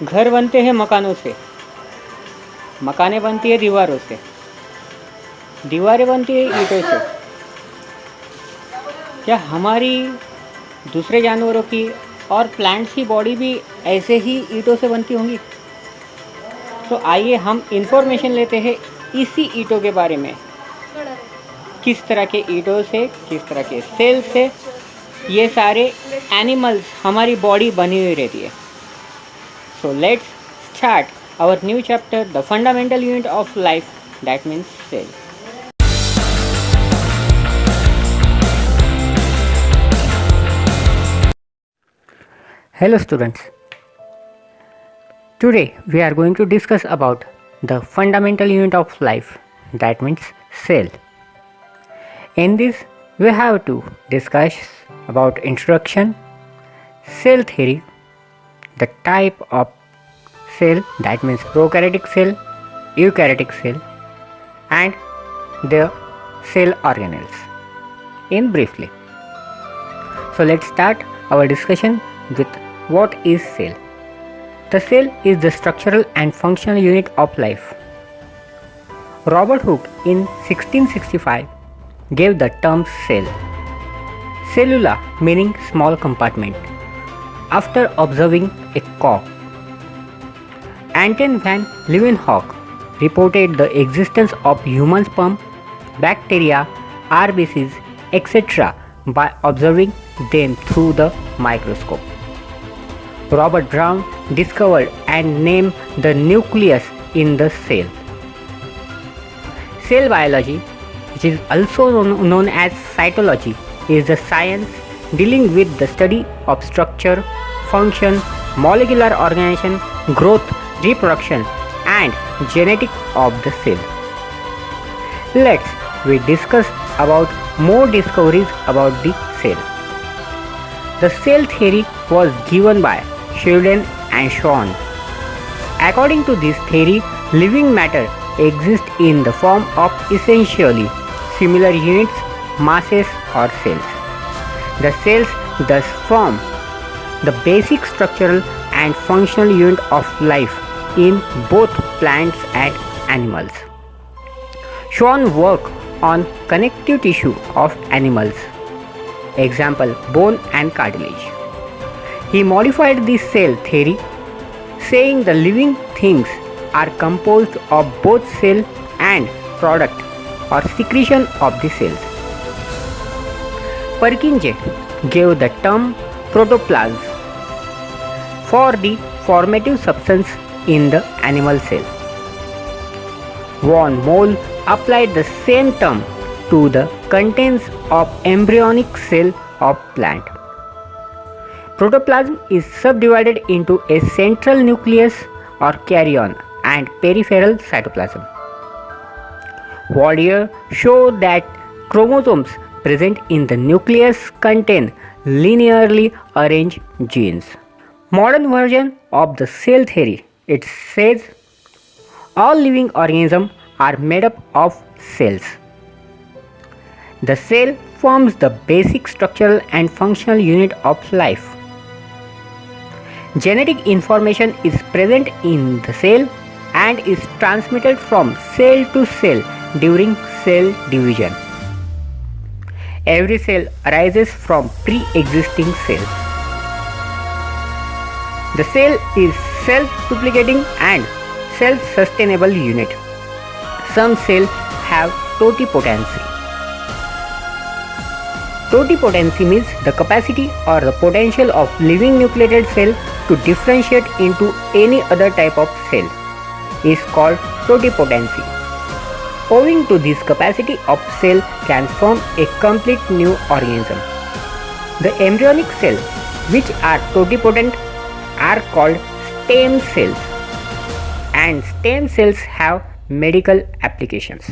घर बनते हैं मकानों से, मकानें बनती है दीवारों से, दीवारें बनती है ईंटों से। क्या हमारी दूसरे जानवरों की और प्लांट्स की बॉडी भी ऐसे ही ईंटों से बनती होंगी? तो आइए हम इंफॉर्मेशन लेते हैं इसी ईंटों के बारे में। किस तरह के ईंटों से, किस तरह के सेल से ये सारे एनिमल्स हमारी बॉडी बनी हुई रहती है। So let's start our new chapter, the fundamental unit of life, that means cell. Hello students, today we are going to discuss about the fundamental unit of life, that means cell. In this we have to discuss about introduction, cell theory, the type of cell, that means prokaryotic cell, eukaryotic cell, and their cell organelles in briefly. So let's start our discussion with what is cell. The cell is the structural and functional unit of life. Robert Hooke in 1665 gave the term cell, cellula meaning small compartment, after observing a cock. Anton van Leeuwenhoek reported the existence of human sperm, bacteria, RBCs, etc. by observing them through the microscope. Robert Brown discovered and named the nucleus in the cell. Cell biology, which is also known as cytology, is the science dealing with the study of structure, function, molecular organization, growth, reproduction and genetic of the cell. We discuss about more discoveries about the cell. The cell theory was given by Sheridan and Schwann. According to this theory, living matter exists in the form of essentially similar units, masses or cells. The cells thus form the basic structural and functional unit of life in both plants and animals. Schwann worked on connective tissue of animals, example bone and cartilage. He modified this cell theory, saying the living things are composed of both cell and product or secretion of the cells. Purkinje gave the term protoplasm for the formative substance in the animal cell. Von Mohl applied the same term to the contents of embryonic cell of plant. Protoplasm is subdivided into a central nucleus or karyon and peripheral cytoplasm. Wardier showed that chromosomes present in the nucleus contain linearly arranged genes. Modern version of the cell theory, it says all living organisms are made up of cells. The cell forms the basic structural and functional unit of life. Genetic information is present in the cell and is transmitted from cell to cell during cell division. Every cell arises from pre-existing cells. The cell is self-duplicating and self-sustainable unit. Some cells have totipotency. Totipotency means the capacity or the potential of living nucleated cell to differentiate into any other type of cell is called totipotency. Owing to this capacity of cell can form a complete new organism. The embryonic cells which are totipotent are called stem cells, and stem cells have medical applications.